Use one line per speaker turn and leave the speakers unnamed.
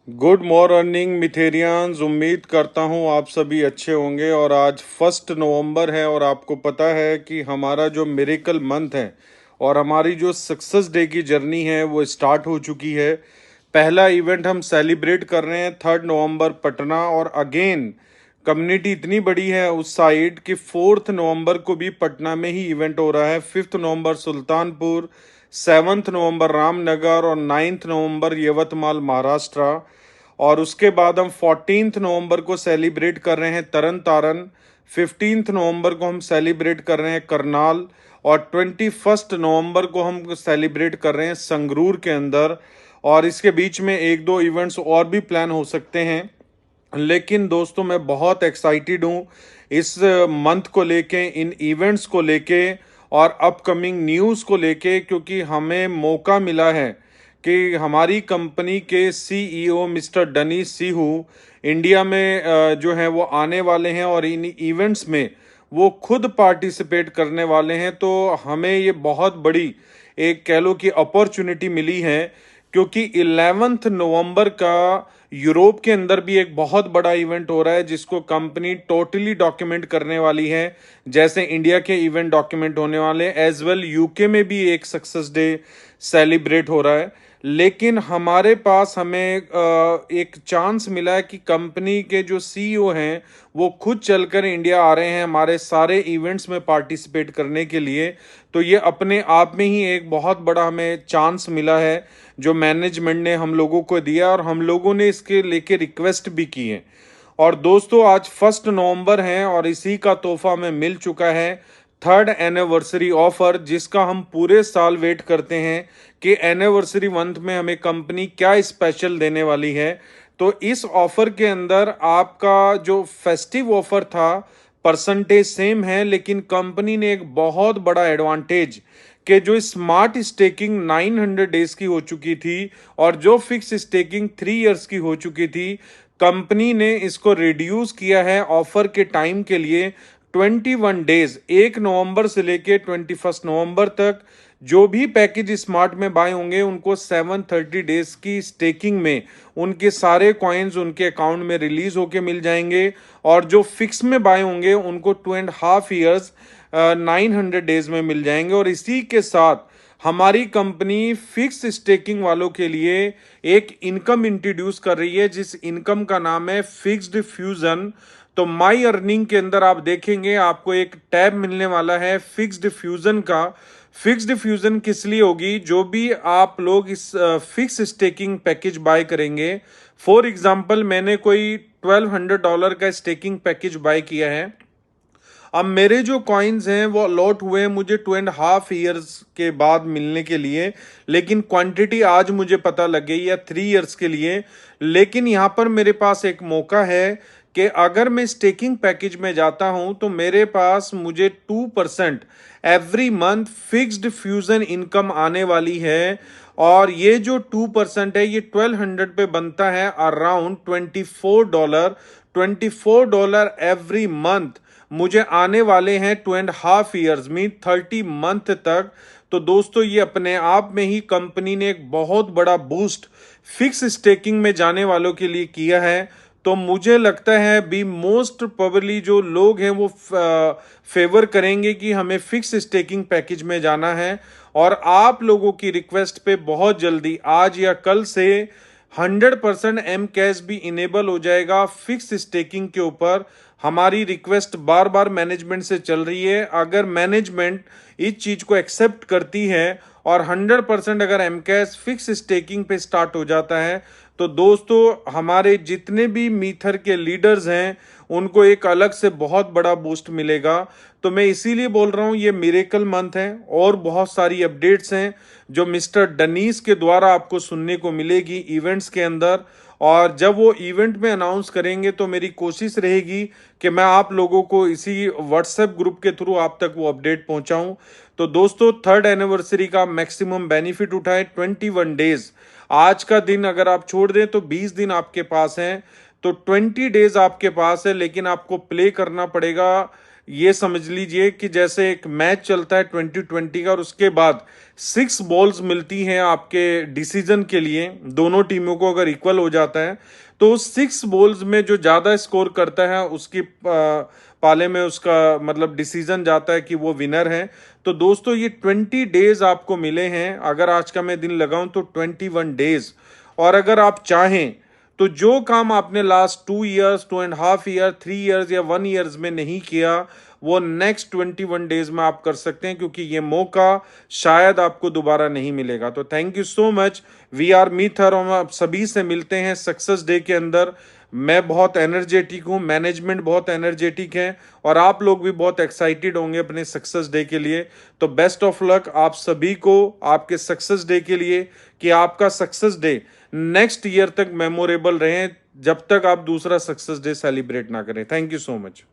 Good morning मिथेरियंस। उम्मीद करता हूँ आप सभी अच्छे होंगे। और आज 1 नवंबर है और आपको पता है कि हमारा जो मिरेकल मंथ है और हमारी जो सक्सेस डे की जर्नी है वो स्टार्ट हो चुकी है। पहला इवेंट हम सेलिब्रेट कर रहे हैं 3 नवंबर पटना, और अगेन कम्युनिटी इतनी बड़ी है उस साइड कि 4 नवंबर को भी पटना में ही इवेंट हो रहा है। 5 नवंबर सुल्तानपुर, 7 नवंबर रामनगर और 9 नवंबर यवतमाल महाराष्ट्र। और उसके बाद हम 14 नवंबर को सेलिब्रेट कर रहे हैं तरन तारन। 15 नवंबर को हम सेलिब्रेट कर रहे हैं करनाल। और 21 नवंबर को हम सेलिब्रेट कर रहे हैं संगरूर के अंदर। और इसके बीच में एक दो इवेंट्स और भी प्लान हो सकते हैं। लेकिन दोस्तों, मैं बहुत एक्साइटेड हूँ इस मंथ को लेके, इन इवेंट्स को लेके और अपकमिंग न्यूज़ को लेके, क्योंकि हमें मौका मिला है कि हमारी कंपनी के सीईओ मिस्टर डनीश सिहू इंडिया में जो है वो आने वाले हैं और इन इवेंट्स में वो खुद पार्टिसिपेट करने वाले हैं। तो हमें ये बहुत बड़ी एक कह लो कि अपॉर्चुनिटी मिली है, क्योंकि 11 नवंबर का यूरोप के अंदर भी एक बहुत बड़ा इवेंट हो रहा है जिसको कंपनी टोटली डॉक्यूमेंट करने वाली है। जैसे इंडिया के इवेंट डॉक्यूमेंट होने वाले, एज वेल यूके में भी एक सक्सेस डे सेलिब्रेट हो रहा है। लेकिन हमारे पास हमें एक चांस मिला है कि कंपनी के जो सीईओ हैं वो खुद चलकर इंडिया आ रहे हैं हमारे सारे इवेंट्स में पार्टिसिपेट करने के लिए। तो ये अपने आप में ही एक बहुत बड़ा हमें चांस मिला है जो मैनेजमेंट ने हम लोगों को दिया, और हम लोगों ने इसके लेके रिक्वेस्ट भी की है। और दोस्तों, आज 1 नवंबर है और इसी का तोहफा हमें मिल चुका है, 3rd एनिवर्सरी ऑफर, जिसका हम पूरे साल वेट करते हैं कि एनिवर्सरी मंथ में हमें कंपनी क्या स्पेशल देने वाली है। तो इस ऑफर के अंदर आपका जो फेस्टिव ऑफर था परसेंटेज सेम है, लेकिन कंपनी ने एक बहुत बड़ा एडवांटेज कि जो स्मार्ट स्टेकिंग 900 डेज की हो चुकी थी और जो फिक्स स्टेकिंग 3 इयर्स की हो चुकी थी, कंपनी ने इसको रिड्यूस किया है ऑफर के टाइम के लिए 21 डेज, 1 नवंबर से लेके 21 नवंबर तक। जो भी पैकेज स्मार्ट में बाय होंगे उनको 730 डेज की स्टेकिंग में उनके सारे कॉइन्स उनके अकाउंट में रिलीज होके मिल जाएंगे। और जो फिक्स में बाय होंगे उनको 2.5 इयर्स 900 डेज में मिल जाएंगे। और इसी के साथ हमारी कंपनी फिक्स स्टेकिंग वालों के लिए एक इनकम इंट्रोड्यूस कर रही है, जिस इनकम का नाम है फिक्स्ड फ्यूजन। तो माई अर्निंग के अंदर आप देखेंगे आपको एक टैब मिलने वाला है फिक्स्ड फ्यूजन का। फिक्स्ड फ्यूजन किस लिए होगी? जो भी आप लोग इस फिक्स स्टेकिंग पैकेज बाय करेंगे, फॉर एग्जांपल मैंने कोई $1200 का स्टेकिंग पैकेज बाय किया है। अब मेरे जो कॉइन्स हैं वो अलॉट हुए हैं मुझे 2.5 इयर्स के बाद मिलने के लिए, लेकिन क्वांटिटी आज मुझे पता लग गई है 3 इयर्स के लिए। लेकिन यहाँ पर मेरे पास एक मौका है कि अगर मैं स्टेकिंग पैकेज में जाता हूं तो मेरे पास मुझे 2% every month fixed fusion income आने वाली है। और ये जो 2% है ये 1200 पे बनता है अराउंड $24। $24 एवरी मंथ मुझे आने वाले हैं 2.5 इयर्स में, 30 मंथ तक। तो दोस्तों, ये अपने आप में ही कंपनी ने एक बहुत बड़ा बूस्ट फिक्स स्टेकिंग में जाने वालों के लिए किया है। तो मुझे लगता है बी मोस्ट प्रोबेबली जो लोग हैं वो फेवर करेंगे कि हमें फिक्स स्टेकिंग पैकेज में जाना है। और आप लोगों की रिक्वेस्ट पे बहुत जल्दी आज या कल से 100% एम कैश भी इनेबल हो जाएगा फिक्स स्टेकिंग के ऊपर। हमारी रिक्वेस्ट बार बार मैनेजमेंट से चल रही है। अगर मैनेजमेंट इस चीज को एक्सेप्ट करती है और 100% अगर एम कैश फिक्स स्टेकिंग पे स्टार्ट हो जाता है, तो दोस्तों हमारे जितने भी मीथर के लीडर्स हैं उनको एक अलग से बहुत बड़ा बूस्ट मिलेगा। तो मैं इसीलिए बोल रहा हूं ये मिरेकल मंथ है और बहुत सारी अपडेट्स हैं जो मिस्टर डनीस के द्वारा आपको सुनने को मिलेगी इवेंट्स के अंदर। और जब वो इवेंट में अनाउंस करेंगे तो मेरी कोशिश रहेगी कि मैं आप लोगों को इसी व्हाट्सएप ग्रुप के थ्रू आप तक वो अपडेट पहुंचाऊं। तो दोस्तों, 3rd एनिवर्सरी का मैक्सिमम बेनिफिट उठाएं 21 डेज। आज का दिन अगर आप छोड़ दें तो 20 दिन आपके पास हैं, तो 20 डेज आपके पास है। लेकिन आपको प्ले करना पड़ेगा ये समझ लीजिए कि जैसे एक मैच चलता है 2020 का और उसके बाद 6 बॉल्स मिलती हैं आपके डिसीजन के लिए, दोनों टीमों को अगर इक्वल हो जाता है तो 6 बॉल्स में जो ज्यादा स्कोर करता है उसकी पाले में उसका मतलब डिसीजन जाता है कि वो विनर है। तो दोस्तों ये 20 डेज आपको मिले हैं, अगर आज का मैं दिन लगाऊं तो 21 डेज। और अगर आप चाहें तो जो काम आपने लास्ट 2 ईयर्स, 2.5 ईयर, 3 ईयर्स या 1 ईयर्स में नहीं किया वो नेक्स्ट 21 डेज में आप कर सकते हैं, क्योंकि ये मौका शायद आपको दोबारा नहीं मिलेगा। तो thank you so much. We are मीथर, हम आप सभी से मिलते हैं सक्सेस डे के अंदर। मैं बहुत एनर्जेटिक हूँ, मैनेजमेंट बहुत एनर्जेटिक है और आप लोग भी बहुत एक्साइटेड होंगे अपने सक्सेस डे के लिए। तो बेस्ट ऑफ लक आप सभी को आपके सक्सेस डे के लिए, कि आपका सक्सेस डे नेक्स्ट ईयर तक मेमोरेबल रहे, जब तक आप दूसरा सक्सेस डे सेलिब्रेट ना करें। Thank you so much.